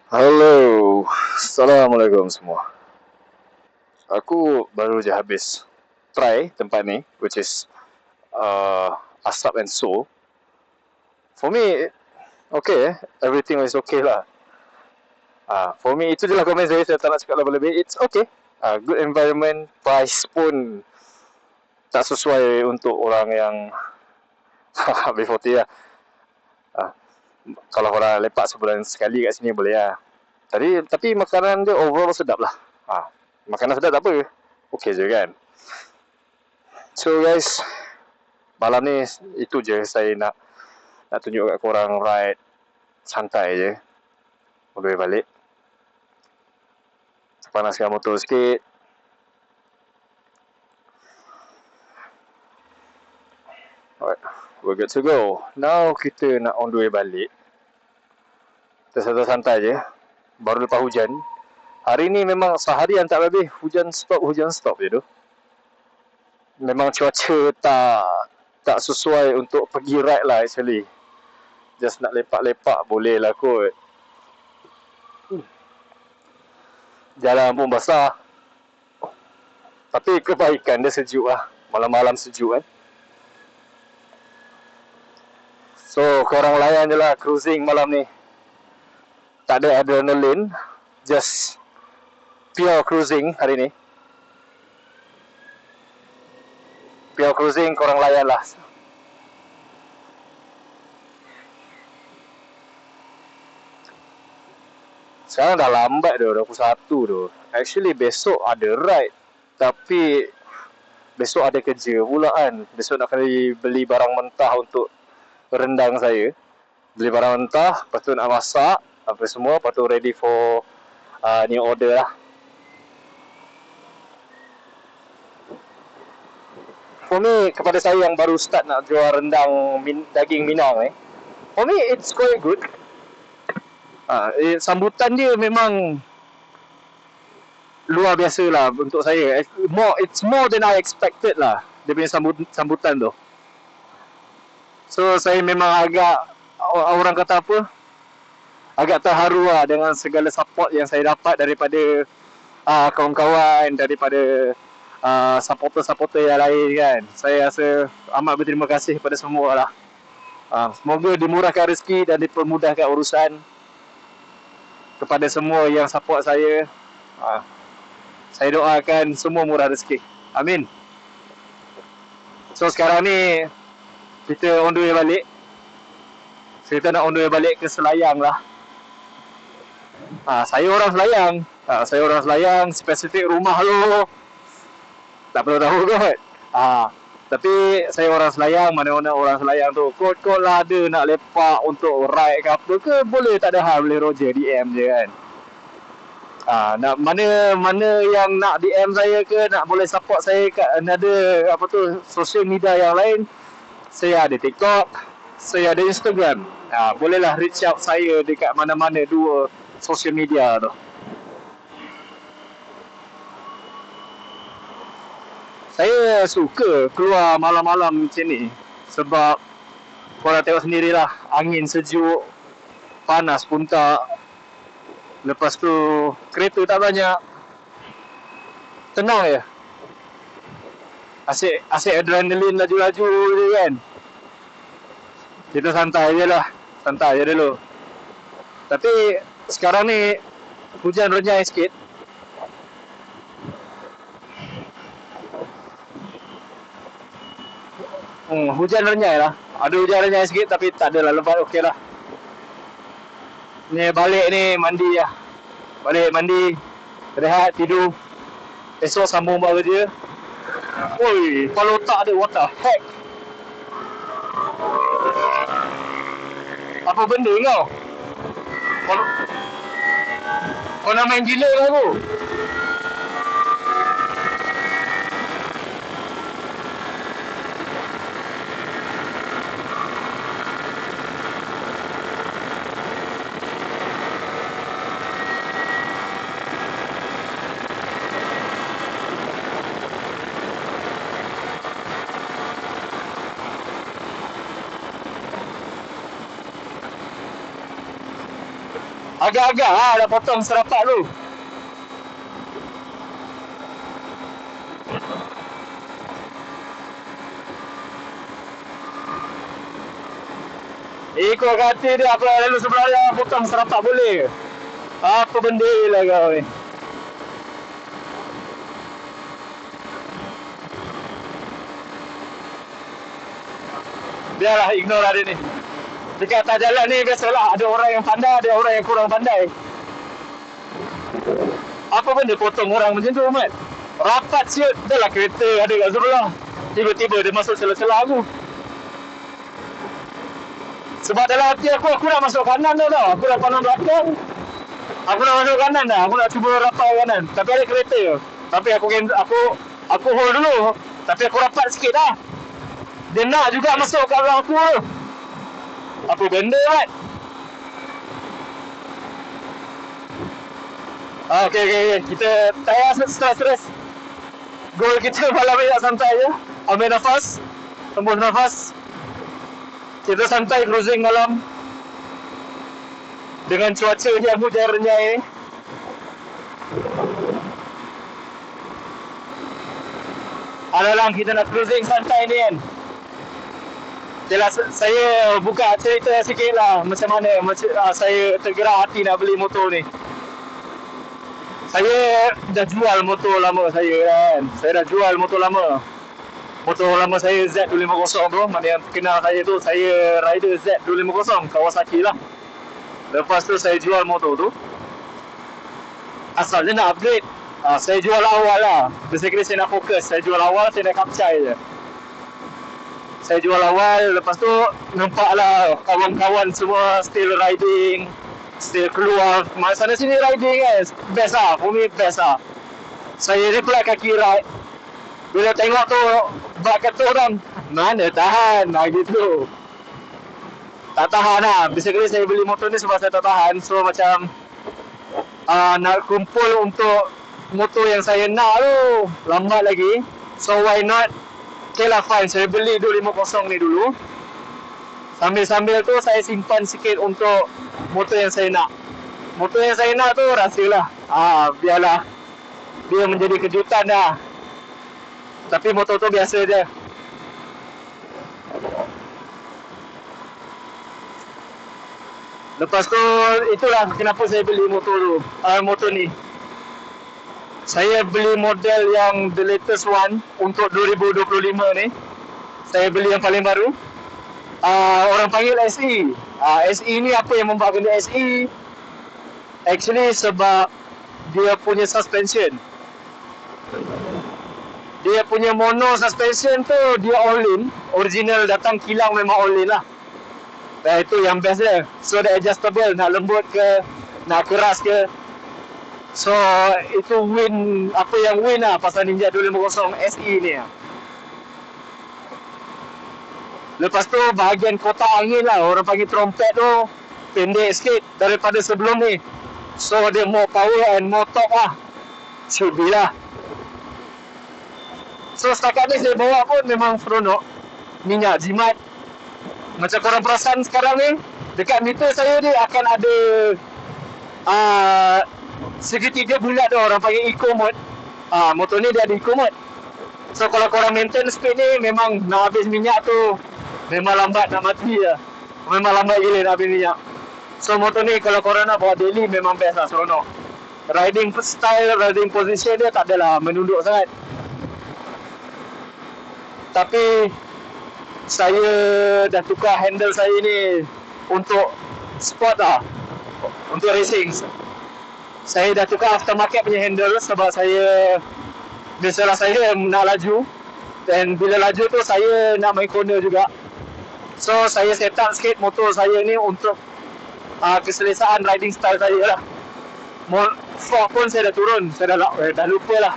Halo, Assalamualaikum semua. Aku baru je habis try tempat ni, which is Asap and Soul. For me, okay, everything is okay lah. For me, itu je lah komen saya tak nak cakap lebih-lebih. It's okay. Good environment, price pun tak sesuai untuk orang yang B40 lah. Ah, Kalau orang lepak sebulan sekali kat sini boleh lah. Tapi makanan dia overall sedap lah. Makanan sedap tak apa. Okay je kan. So guys, malam ni itu je saya nak tunjuk kat korang ride santai je. Boleh balik. Panaskan motor sikit. Alright, we're good to go. Now kita nak on the way balik. Kita santai je. Baru lepas hujan. Hari ni memang seharian tak habis. Hujan stop je tu. Memang cuaca tak sesuai untuk pergi ride lah actually. Just nak lepak-lepak boleh lah kot. Jalan pun basah. Tapi kebaikan dia sejuk lah. Malam-malam sejuk kan. So korang layan je lah cruising malam ni. Tak ada adrenaline. Just pure cruising hari ni. Pure cruising korang layan lah. Sekarang dah lambat tu, 21 tu. Actually besok ada ride. Tapi besok ada kerja pula kan. Besok nak kena beli barang mentah untuk rendang saya. Beli barang mentah, lepas tu nak masak apa semua, lepas tu ready for new order lah. For me, kepada saya yang baru start nak jual rendang daging Minang for me it's quite good. Sambutan dia memang luar biasa lah untuk saya. It's more than I expected lah. Dia punya sambutan tu. So saya memang agak, orang kata apa, agak terharu lah dengan segala support yang saya dapat daripada kawan-kawan, daripada supporter-supporter yang lain kan. Saya rasa amat berterima kasih kepada semua lah. Semoga dimurahkan rezeki dan dipermudahkan urusan kepada semua yang support saya. Saya doakan semua murah rezeki. Amin. So sekarang ni kita on the way balik. Kita nak on the way balik ke Selayang lah. Saya orang Selayang. Saya orang Selayang. Spesifik rumah tu tak perlu tahu kot. Tapi saya orang Selayang. Mana-mana orang Selayang tu kot-kot lah ada nak lepak untuk ride ke apa ke, boleh, tak ada hal, boleh Roger DM je kan. Nak mana yang nak DM saya ke, nak boleh support saya kat another social media yang lain. Saya ada TikTok, saya ada Instagram. Bolehlah reach out saya dekat mana-mana dua social media tu. Saya suka keluar malam-malam macam ni sebab korang tengok sendirilah, angin sejuk, panas pun tak. Lepas tu kereta tak banyak. Tenang je. Asyik adrenalin laju-laju je kan. Kita santai je lah. Santai je dulu. Tapi sekarang ni hujan renyai sikit. Hujan renyai lah. Ada hujan renyai sikit tapi tak adalah lebat, okey lah. Ni balik ni mandi lah. Balik mandi, rehat, tidur. Esok sambung buat kerja. Oi, kepala otak ada, what the heck? Apa benda kau? Kau nak main gila lah aku? Agak-agak lah dah potong serapat tu. Ikut kata dia, aku lalu sebelah dia potong serapat boleh. Apa benda lah kau ni. Biarlah, ignore lah dia ni. Dekat atas jalan ni biasalah, ada orang yang pandai, ada orang yang kurang pandai. Apa benda potong orang macam tu, Mat? Rapat siut, dah lah kereta ada kat sebelah. Tiba-tiba dia masuk celah-celah aku. Sebab dalam hati aku nak masuk kanan dah tau. Aku dah pandang belakang. Aku nak masuk kanan dah. Aku nak cuba rapat kanan. Tapi ada kereta. Tapi aku hold dulu. Tapi aku rapat sikit dah. Dia nak juga masuk kat belakang aku. Apa benda, Mat? Okay. Kita tayar stres. Goal kita malam ni nak santai je. Ambil nafas. Tembus nafas. Kita santai cruising malam. Dengan cuaca yang hujan renyai. Alang kita nak cruising santai ni kan. Jelas saya buka cerita sikit lah macam mana saya tergerak hati nak beli motor ni. Saya dah jual motor lama saya kan. Saya dah jual motor lama. Motor lama saya Z250 bro. Mana yang kenal saya tu, saya rider Z250 Kawasaki lah. Lepas tu saya jual motor tu. Asalnya nak upgrade. Saya jual awal lah. Basically saya nak fokus. Saya jual awal, saya nak capcay je. Saya jual awal, lepas tu nampak lah kawan-kawan semua still riding, still keluar sana sini riding kan. Best lah, for me best lah. Saya ni pula kaki ride. Bila tengok tu bak kata orang, mana tahan lah gitu. Tak tahan lah. Basically saya beli motor ni sebab saya tak tahan. So macam nak kumpul untuk motor yang saya nak tu lambat lagi. So why not? Okay lah, fine. Saya beli 250 ni dulu. Sambil-sambil tu saya simpan sikit untuk motor yang saya nak. Motor yang saya nak tu rahsialah. Biarlah dia menjadi kejutan dah. Tapi motor tu biasa je. Lepas tu itulah kenapa saya beli motor tu. Motor ni. Saya beli model yang the latest one untuk 2025 ni. Saya beli yang paling baru. Orang panggil SE. SE ni apa yang membuatkan dia SE? Actually sebab dia punya suspension. Dia punya mono suspension tu dia all in. Original datang kilang memang all in lah. Itu yang best dia. So dia adjustable, nak lembut ke, nak keras ke. So itu win, apa yang win lah pasal Ninja 250 SE ni lah. Lepas tu bahagian kotak angin lah, orang panggil trompet tu pendek sikit daripada sebelum ni. So dia more power and more torque lah. Cubi lah. So setakat ni saya bawa pun memang seronok. Minyak jimat. Macam korang perasan sekarang ni, dekat meter saya ni akan ada segitiga bulat tu, orang panggil eco mode. Motor ni dia ada eco mode. So kalau korang maintain speed ni, memang nak habis minyak tu memang lambat nak mati lah. Memang lambat gila nak habis minyak. So motor ni kalau korang nak bawa daily memang best lah, seronok. Riding style, riding position dia tak adalah menunduk sangat. Tapi saya dah tukar handle saya ni untuk sport lah, untuk racing. Saya dah tukar aftermarket punya handle sebab biasalah saya nak laju. Dan bila laju tu saya nak main corner juga. So saya set up sikit motor saya ni untuk keselesaan riding style saya lah. Fork pun saya dah turun. Saya dah lupa lah.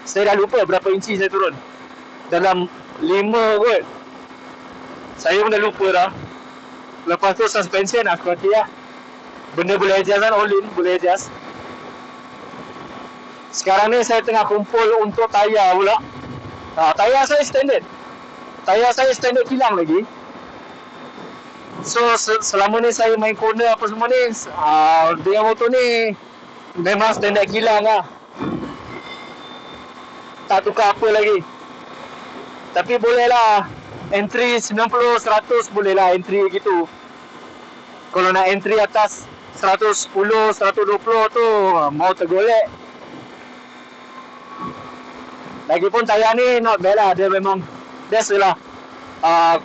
Saya dah lupa berapa inci saya turun. Dalam 5 kot. Saya pun dah lupa dah. Lepas tu suspension aku hati lah. Benda boleh adjust kan, all in boleh adjust. Sekarang ni saya tengah kumpul untuk tayar pula. Tayar saya standard. Tayar saya standard kilang lagi. So selama ni saya main corner apa semua ni, dengan motor ni memang standard kilang lah. Tak tukar apa lagi. Tapi boleh lah entry 90, 100 boleh lah entry gitu. Kalau nak entry atas 110, 120 tu mau tergolek. Lagipun tayar ni not bad lah. Dia memang best lah.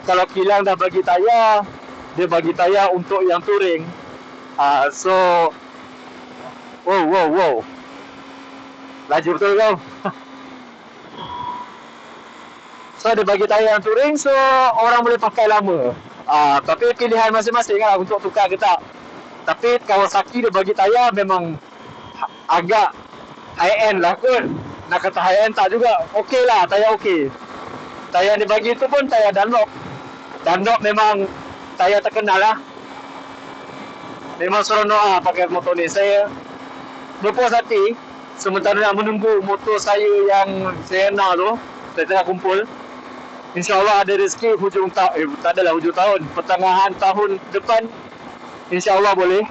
Kalau kilang dah bagi tayar, dia bagi tayar untuk yang touring. So wow laju betul kau. So dia bagi tayar yang touring, so orang boleh pakai lama. Tapi pilihan masing-masing lah untuk tukar ke tak. Tapi Kawasaki dia bagi tayar memang agak high end lah kot. Nak kata high end tak juga. Okey lah, tayar okey. Tayar yang dia bagi tu pun tayar Dunlop. Dunlop memang tayar terkenal lah. Memang seronok lah pakai motor ni. Saya berpuas hati sementara nak menunggu motor saya yang Sienna tu. Saya tengah kumpul. InsyaAllah ada rezeki hujung tahun. Tak adalah hujung tahun. Pertengahan tahun depan. InsyaAllah boleh.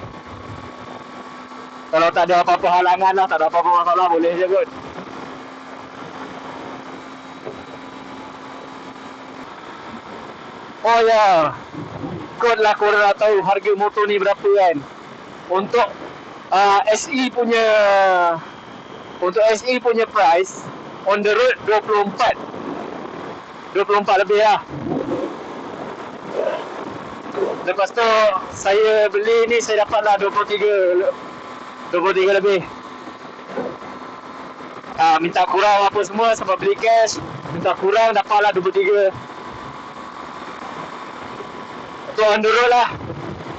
Kalau tak ada apa-apa halangan lah, tak ada apa-apa masalah, boleh je kot. Oh ya, kot lah korang nak tahu harga motor ni berapa kan. Untuk SE punya price on the road 24 lebih lah. Lepas tu saya beli ni saya dapat lah 23 lebih. Minta kurang apa semua sebab beli cash, minta kurang dapat lah 23. Tu on the road lah.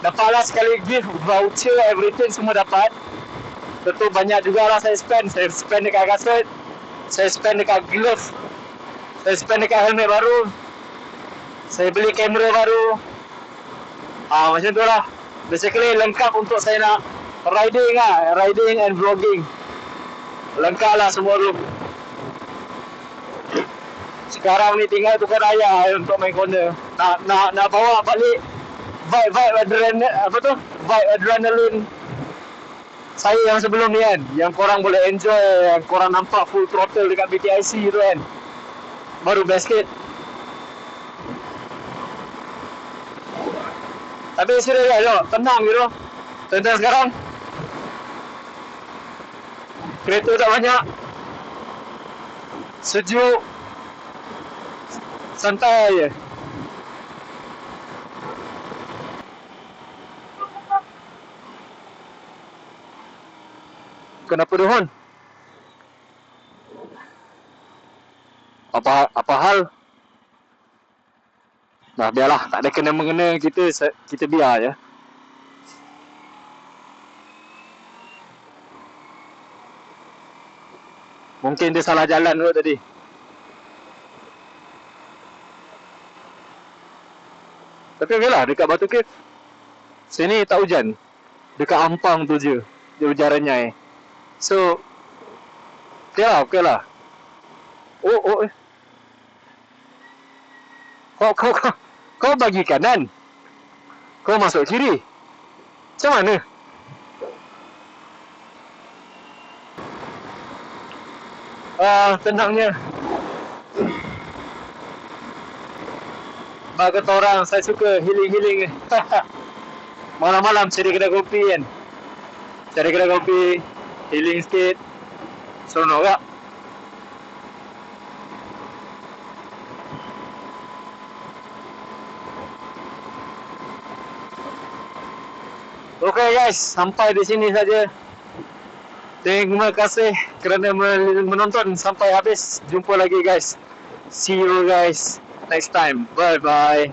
Dapat lah sekali gift, voucher, everything semua dapat. Tentu banyak jugalah saya spend. Saya spend dekat kasut, saya spend dekat glove, saya spend dekat helmet baru, saya beli kamera baru. Macam tu lah. Basically lengkap untuk saya nak riding lah. Riding and vlogging. Lengkap lah semua tu. Sekarang ni tinggal tukar daya untuk main corner. Nak bawa balik vibe adrenaline saya yang sebelum ni kan. Yang korang boleh enjoy, yang korang nampak full throttle dekat BTIC tu kan. Baru best sikit. Tapi serius lah, tenang gitu. Tenang sekarang. Kereta tak banyak. Sejuk. Santai je. Kenapa tu Hon? Apa hal? Nah, biarlah, tak ada kena-mengena, kita biar je. Mungkin dia salah jalan dulu tadi. Tapi okeylah, dekat Batu Cave. Sini tak hujan. Dekat Ampang tu je dia hujan renyai. So okeylah. Oh. Kau bagi kanan. Kau masuk kiri. Macam mana? Tenangnya. Bagi kata orang, saya suka healing. Malam-malam cari kedai kopi kan. Cari kedai kopi, healing sikit. Seronok tak? Okay guys, sampai di sini saja. Terima kasih kerana menonton sampai habis. Jumpa lagi guys. See you guys next time. Bye bye.